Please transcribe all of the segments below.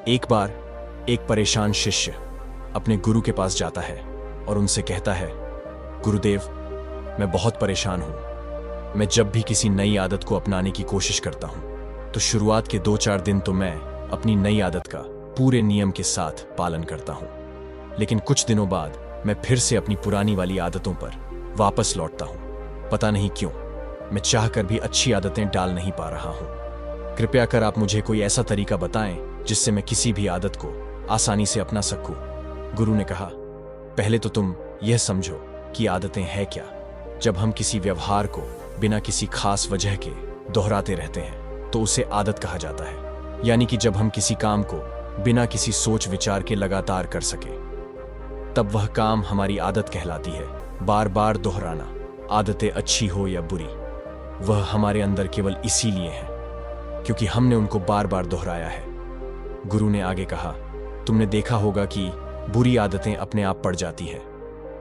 एक बार एक परेशान शिष्य अपने गुरु के पास जाता है और उनसे कहता है, गुरुदेव, मैं बहुत परेशान हूं। मैं जब भी किसी नई आदत को अपनाने की कोशिश करता हूं तो शुरुआत के 2-4 दिन तो मैं अपनी नई आदत का पूरे नियम के साथ पालन करता हूं, लेकिन कुछ दिनों बाद मैं फिर से अपनी पुरानी वाली आदतों पर वापस लौटता हूं। पता नहीं क्यों, मैं चाहकर भी अच्छी आदतें डाल नहीं पा रहा हूं। कृपया कर आप मुझे कोई ऐसा तरीका बताएं जिससे मैं किसी भी आदत को आसानी से अपना सकूं। गुरु ने कहा, पहले तो तुम यह समझो कि आदतें हैं क्या। जब हम किसी व्यवहार को बिना किसी खास वजह के दोहराते रहते हैं तो उसे आदत कहा जाता है। यानी कि जब हम किसी काम को बिना किसी सोच विचार के लगातार कर सके तब वह काम हमारी आदत कहलाती है। बार बार दोहराना, आदतें अच्छी हो या बुरी, वह हमारे अंदर केवल इसीलिए है क्योंकि हमने उनको बार बार दोहराया है। गुरु ने आगे कहा, तुमने देखा होगा कि बुरी आदतें अपने आप पड़ जाती हैं,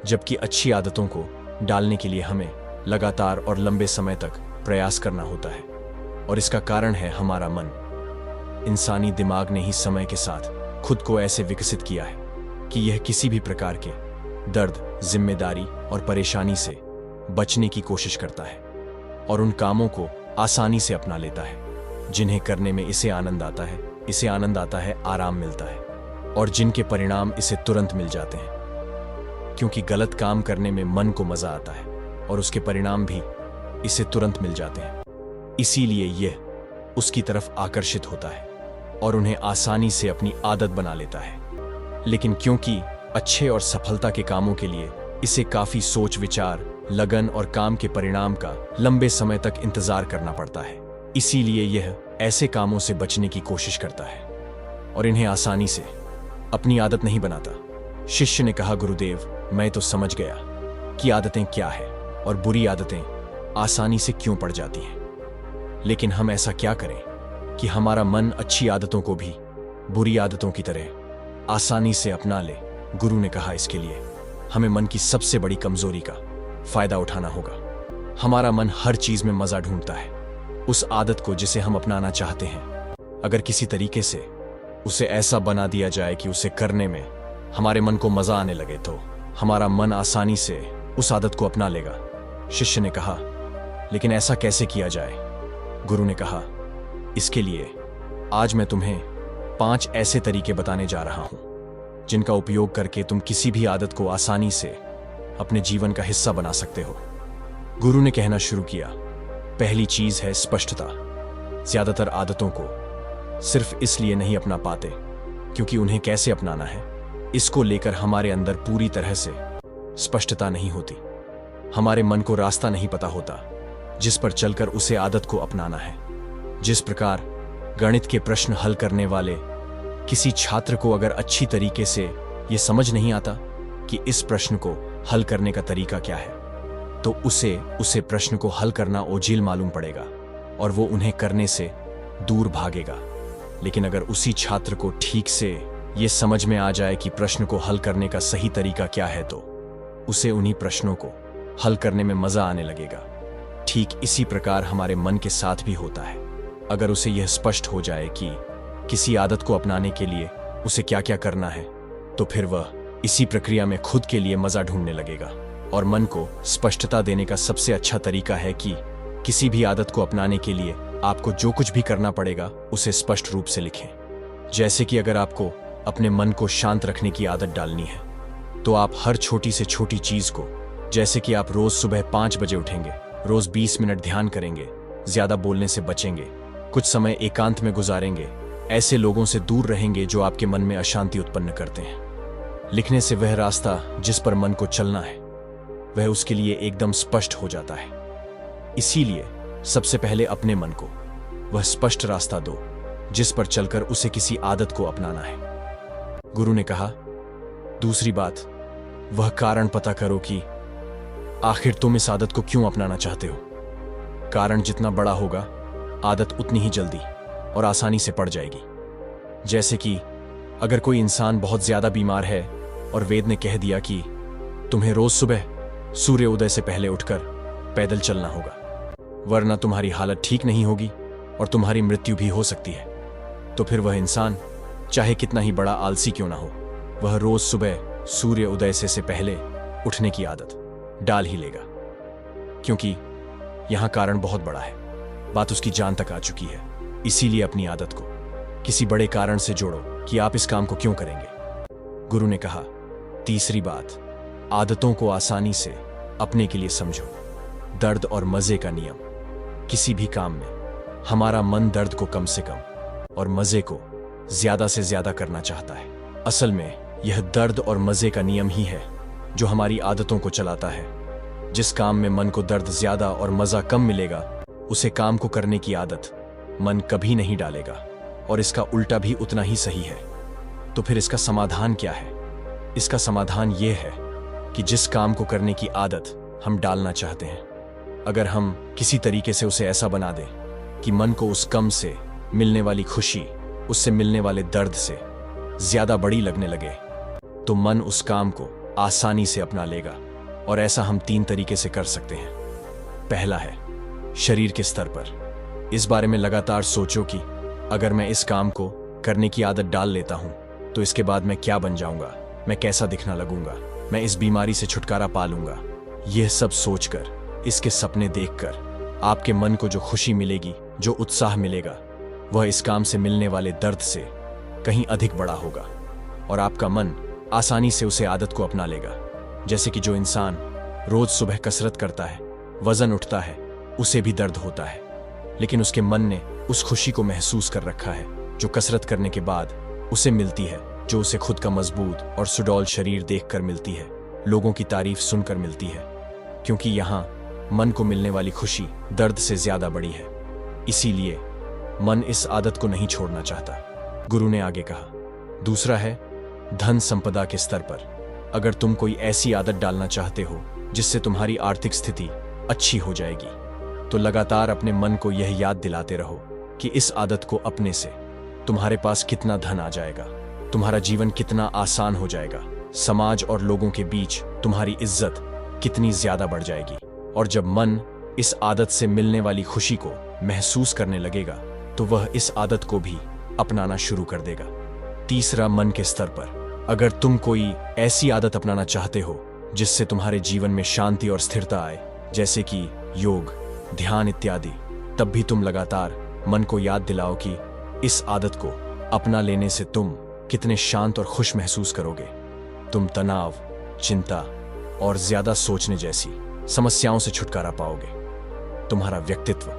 जबकि अच्छी आदतों को डालने के लिए हमें लगातार और लंबे समय तक प्रयास करना होता है। और इसका कारण है हमारा मन। इंसानी दिमाग ने ही समय के साथ खुद को ऐसे विकसित किया है कि यह किसी भी प्रकार के दर्द, जिम्मेदारी और परेशानी से बचने की कोशिश करता है और उन कामों को आसानी से अपना लेता है जिन्हें करने में इसे आनंद आता है। इसे आनंद आता है, आराम मिलता है, और जिनके परिणाम इसे तुरंत मिल जाते हैं। क्योंकि गलत काम करने में मन को मजा आता है और उसके परिणाम भी इसे तुरंत मिल जाते हैं। इसीलिए यह उसकी तरफ आकर्षित होता है और उन्हें आसानी से अपनी आदत बना लेता है। लेकिन क्योंकि अच्छे और सफलता के कामों के लिए इसे काफी सोच विचार, लगन और काम के परिणाम का लंबे समय तक इंतजार करना पड़ता है, इसीलिए यह ऐसे कामों से बचने की कोशिश करता है और इन्हें आसानी से अपनी आदत नहीं बनाता। शिष्य ने कहा, गुरुदेव, मैं तो समझ गया कि आदतें क्या है और बुरी आदतें आसानी से क्यों पड़ जाती हैं, लेकिन हम ऐसा क्या करें कि हमारा मन अच्छी आदतों को भी बुरी आदतों की तरह आसानी से अपना ले। गुरु ने कहा, इसके लिए हमें मन की सबसे बड़ी कमजोरी का फायदा उठाना होगा। हमारा मन हर चीज में मजा ढूंढता है, उस आदत को जिसे हम अपनाना चाहते हैं। अगर किसी तरीके से उसे ऐसा बना दिया जाए कि उसे करने में हमारे मन को मजा आने लगे तो हमारा मन आसानी से उस आदत को अपना लेगा। शिष्य ने कहा, लेकिन ऐसा कैसे किया जाए? गुरु ने कहा, इसके लिए आज मैं तुम्हें 5 ऐसे तरीके बताने जा रहा हूं जिनका उपयोग करके तुम किसी भी आदत को आसानी से अपने जीवन का हिस्सा बना सकते हो। गुरु ने कहना शुरू किया, पहली चीज है स्पष्टता। ज्यादातर आदतों को सिर्फ इसलिए नहीं अपना पाते क्योंकि उन्हें कैसे अपनाना है इसको लेकर हमारे अंदर पूरी तरह से स्पष्टता नहीं होती। हमारे मन को रास्ता नहीं पता होता जिस पर चलकर उसे आदत को अपनाना है। जिस प्रकार गणित के प्रश्न हल करने वाले किसी छात्र को अगर अच्छी तरीके से यह समझ नहीं आता कि इस प्रश्न को हल करने का तरीका क्या है तो उसे प्रश्न को हल करना ओझिल मालूम पड़ेगा और वो उन्हें करने से दूर भागेगा। लेकिन अगर उसी छात्र को ठीक से ये समझ में आ जाए कि प्रश्न को हल करने का सही तरीका क्या है तो उसे उन्हीं प्रश्नों को हल करने में मजा आने लगेगा। ठीक इसी प्रकार हमारे मन के साथ भी होता है। अगर उसे यह स्पष्ट हो जाए कि किसी आदत को अपनाने के लिए उसे क्या क्या करना है तो फिर वह इसी प्रक्रिया में खुद के लिए मजा ढूंढने लगेगा। और मन को स्पष्टता देने का सबसे अच्छा तरीका है कि किसी भी आदत को अपनाने के लिए आपको जो कुछ भी करना पड़ेगा उसे स्पष्ट रूप से लिखें। जैसे कि अगर आपको अपने मन को शांत रखने की आदत डालनी है तो आप हर छोटी से छोटी चीज को, जैसे कि आप रोज सुबह 5 बजे उठेंगे, रोज 20 मिनट ध्यान करेंगे, ज्यादा बोलने से बचेंगे, कुछ समय एकांत में गुजारेंगे, ऐसे लोगों से दूर रहेंगे जो आपके मन में अशांति उत्पन्न करते हैं। लिखने से वह रास्ता जिस पर मन को चलना है वह उसके लिए एकदम स्पष्ट हो जाता है। इसीलिए सबसे पहले अपने मन को वह स्पष्ट रास्ता दो जिस पर चलकर उसे किसी आदत को अपनाना है। गुरु ने कहा, दूसरी बात, वह कारण पता करो कि आखिर तुम इस आदत को क्यों अपनाना चाहते हो। कारण जितना बड़ा होगा आदत उतनी ही जल्दी और आसानी से पड़ जाएगी। जैसे कि अगर कोई इंसान बहुत ज्यादा बीमार है और वेद ने कह दिया कि तुम्हें रोज सुबह सूर्य उदय से पहले उठकर पैदल चलना होगा, वरना तुम्हारी हालत ठीक नहीं होगी और तुम्हारी मृत्यु भी हो सकती है, तो फिर वह इंसान चाहे कितना ही बड़ा आलसी क्यों ना हो, वह रोज सुबह सूर्य उदय से पहले उठने की आदत डाल ही लेगा। क्योंकि यहां कारण बहुत बड़ा है, बात उसकी जान तक आ चुकी है। इसीलिए अपनी आदत को किसी बड़े कारण से जोड़ो कि आप इस काम को क्यों करेंगे। गुरु ने कहा, तीसरी बात, आदतों को आसानी से अपने के लिए समझो। दर्द और मजे का नियम। किसी भी काम में हमारा मन दर्द को कम से कम और मजे को ज्यादा से ज्यादा करना चाहता है। असल में यह दर्द और मजे का नियम ही है जो हमारी आदतों को चलाता है। जिस काम में मन को दर्द ज्यादा और मजा कम मिलेगा, उसे काम को करने की आदत मन कभी नहीं डालेगा, और इसका उल्टा भी उतना ही सही है। तो फिर इसका समाधान क्या है? इसका समाधान यह है कि जिस काम को करने की आदत हम डालना चाहते हैं, अगर हम किसी तरीके से उसे ऐसा बना दें कि मन को उस कम से मिलने वाली खुशी उससे मिलने वाले दर्द से ज्यादा बड़ी लगने लगे, तो मन उस काम को आसानी से अपना लेगा। और ऐसा हम 3 तरीके से कर सकते हैं। पहला है शरीर के स्तर पर। इस बारे में लगातार सोचो कि अगर मैं इस काम को करने की आदत डाल लेता हूं तो इसके बाद मैं क्या बन जाऊंगा, मैं कैसा दिखना लगूंगा, मैं इस बीमारी से छुटकारा पा लूंगा। यह सब सोचकर, इसके सपने देखकर आपके मन को जो खुशी मिलेगी, जो उत्साह मिलेगा, वह इस काम से मिलने वाले दर्द से कहीं अधिक बड़ा होगा, और आपका मन आसानी से उसे आदत को अपना लेगा। जैसे कि जो इंसान रोज सुबह कसरत करता है, वजन उठता है, उसे भी दर्द होता है, लेकिन उसके मन ने उस खुशी को महसूस कर रखा है जो कसरत करने के बाद उसे मिलती है, जो उसे खुद का मजबूत और सुडौल शरीर देखकर मिलती है, लोगों की तारीफ सुनकर मिलती है। क्योंकि यहां मन को मिलने वाली खुशी दर्द से ज्यादा बड़ी है। इसीलिए मन इस आदत को नहीं छोड़ना चाहता। गुरु ने आगे कहा, दूसरा है धन संपदा के स्तर पर। अगर तुम कोई ऐसी आदत डालना चाहते हो जिससे तुम्हारी आर्थिक स्थिति अच्छी हो जाएगी, तो लगातार अपने मन को यह याद दिलाते रहो कि इस आदत को अपने से तुम्हारे पास कितना धन आ जाएगा, तुम्हारा जीवन कितना आसान हो जाएगा, समाज और लोगों के बीच तुम्हारी इज्जत कितनी ज्यादा बढ़ जाएगी। और जब मन इस आदत से मिलने वाली खुशी को महसूस करने लगेगा, तो वह इस आदत को भी अपनाना शुरू कर देगा। तीसरा, मन के स्तर पर। अगर तुम कोई ऐसी आदत अपनाना चाहते हो जिससे तुम्हारे जीवन में शांति और स्थिरता आए, जैसे कि योग, ध्यान इत्यादि, तब भी तुम लगातार मन को याद दिलाओ कि इस आदत को अपना लेने से तुम कितने शांत और खुश महसूस करोगे। तुम तनाव, चिंता और ज्यादा सोचने जैसी समस्याओं से छुटकारा पाओगे। तुम्हारा व्यक्तित्व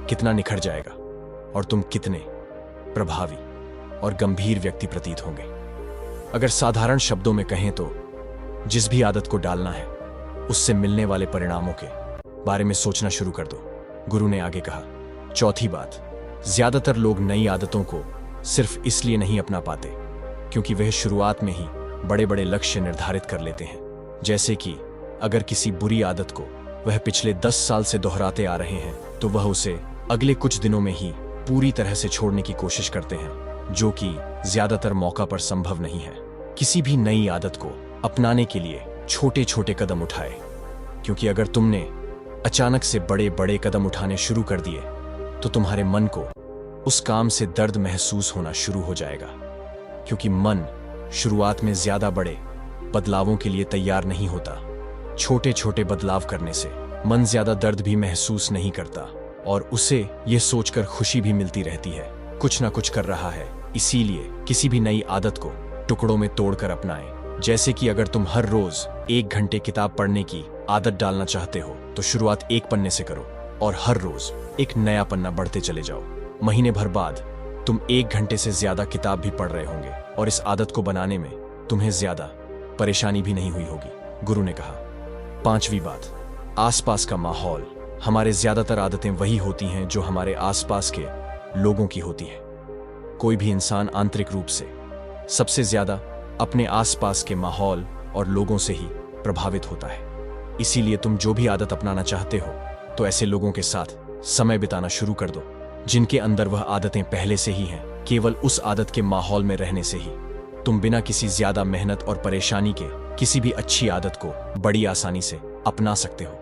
कितना निखर जाएगा और तुम कितने प्रभावी और गंभीर व्यक्ति प्रतीत होंगे। अगर साधारण शब्दों में कहें तो जिस भी आदत को डालना है, उससे मिलने वाले परिणामों के बारे में सोचना शुरू कर दो। गुरु ने आगे कहा, चौथी बात, ज्यादातर लोग नई आदतों को सिर्फ इसलिए नहीं अपना पाते क्योंकि वह शुरुआत में ही बड़े बड़े लक्ष्य निर्धारित कर लेते हैं। जैसे कि अगर किसी बुरी आदत को वह पिछले 10 साल से दोहराते आ रहे हैं, तो वह उसे अगले कुछ दिनों में ही पूरी तरह से छोड़ने की कोशिश करते हैं, जो कि ज्यादातर मौका पर संभव नहीं है। किसी भी नई आदत को अपनाने के लिए छोटे छोटे कदम उठाए, क्योंकि अगर तुमने अचानक से बड़े बड़े कदम उठाने शुरू कर दिए तो तुम्हारे मन को उस काम से दर्द महसूस होना शुरू हो जाएगा। क्योंकि मन शुरुआत में ज्यादा बड़े बदलावों के लिए तैयार नहीं होता। छोटे छोटे बदलाव करने से मन ज्यादा दर्द भी महसूस नहीं करता और उसे यह सोचकर खुशी भी मिलती रहती है, कुछ ना कुछ कर रहा है। इसीलिए किसी भी नई आदत को टुकड़ों में तोड़कर अपनाएं। जैसे कि अगर तुम हर रोज 1 घंटे किताब पढ़ने की आदत डालना चाहते हो, तो शुरुआत 1 पन्ने से करो और हर रोज एक नया पन्ना बढ़ते चले जाओ। महीने भर बाद तुम 1 घंटे से ज्यादा किताब भी पढ़ रहे होंगे और इस आदत को बनाने में तुम्हें ज्यादा परेशानी भी नहीं हुई होगी। गुरु ने कहा, 5वीं बात, आसपास का माहौल। हमारे ज्यादातर आदतें वही होती हैं जो हमारे आसपास के लोगों की होती है। कोई भी इंसान आंतरिक रूप से सबसे ज्यादा अपने आसपास के माहौल और लोगों से ही प्रभावित होता है। इसीलिए तुम जो भी आदत अपनाना चाहते हो, तो ऐसे लोगों के साथ समय बिताना शुरू कर दो जिनके अंदर वह आदतें पहले से ही हैं। केवल उस आदत के माहौल में रहने से ही तुम बिना किसी ज्यादा मेहनत और परेशानी के किसी भी अच्छी आदत को बड़ी आसानी से अपना सकते हो।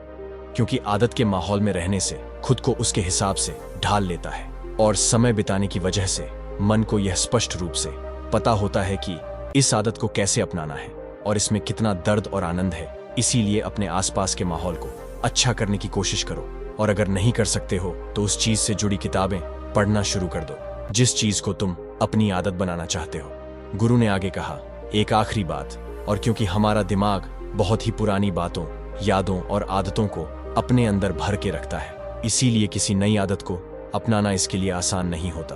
क्योंकि आदत के माहौल में रहने से खुद को उसके हिसाब से ढाल लेता है और समय बिताने की वजह से मन को यह स्पष्ट रूप से पता होता है कि इस आदत को कैसे अपनाना है और इसमें कितना दर्द और आनंद है। इसीलिए अपने आसपास के माहौल को अच्छा करने की कोशिश करो, और अगर नहीं कर सकते हो तो उस चीज से जुड़ी किताबें पढ़ना शुरू कर दो जिस चीज को तुम अपनी आदत बनाना चाहते हो। गुरु ने आगे कहा, एक आखिरी बात, और क्योंकि हमारा दिमाग बहुत ही पुरानी बातों, यादों और आदतों को अपने अंदर भर के रखता है, इसीलिए किसी नई आदत को अपनाना इसके लिए आसान नहीं होता।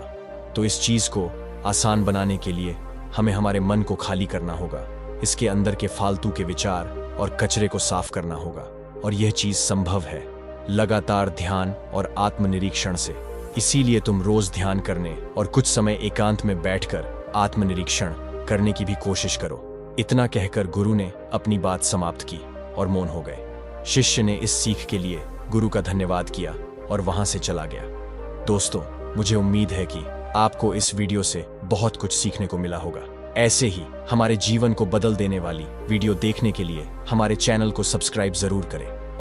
तो इस चीज को आसान बनाने के लिए हमें हमारे मन को खाली करना होगा, इसके अंदर के फालतू के विचार और कचरे को साफ करना होगा। और यह चीज संभव है लगातार ध्यान और आत्मनिरीक्षण से। इसीलिए तुम रोज ध्यान करने और कुछ समय एकांत में बैठकर आत्मनिरीक्षण करने की भी कोशिश करो। इतना कहकर गुरु ने अपनी बात समाप्त की और मौन हो गए। शिष्य ने इस सीख के लिए गुरु का धन्यवाद किया और वहां से चला गया। दोस्तों, मुझे उम्मीद है कि आपको इस वीडियो से बहुत कुछ सीखने को मिला होगा। ऐसे ही हमारे जीवन को बदल देने वाली वीडियो देखने के लिए हमारे चैनल को सब्सक्राइब जरूर करें।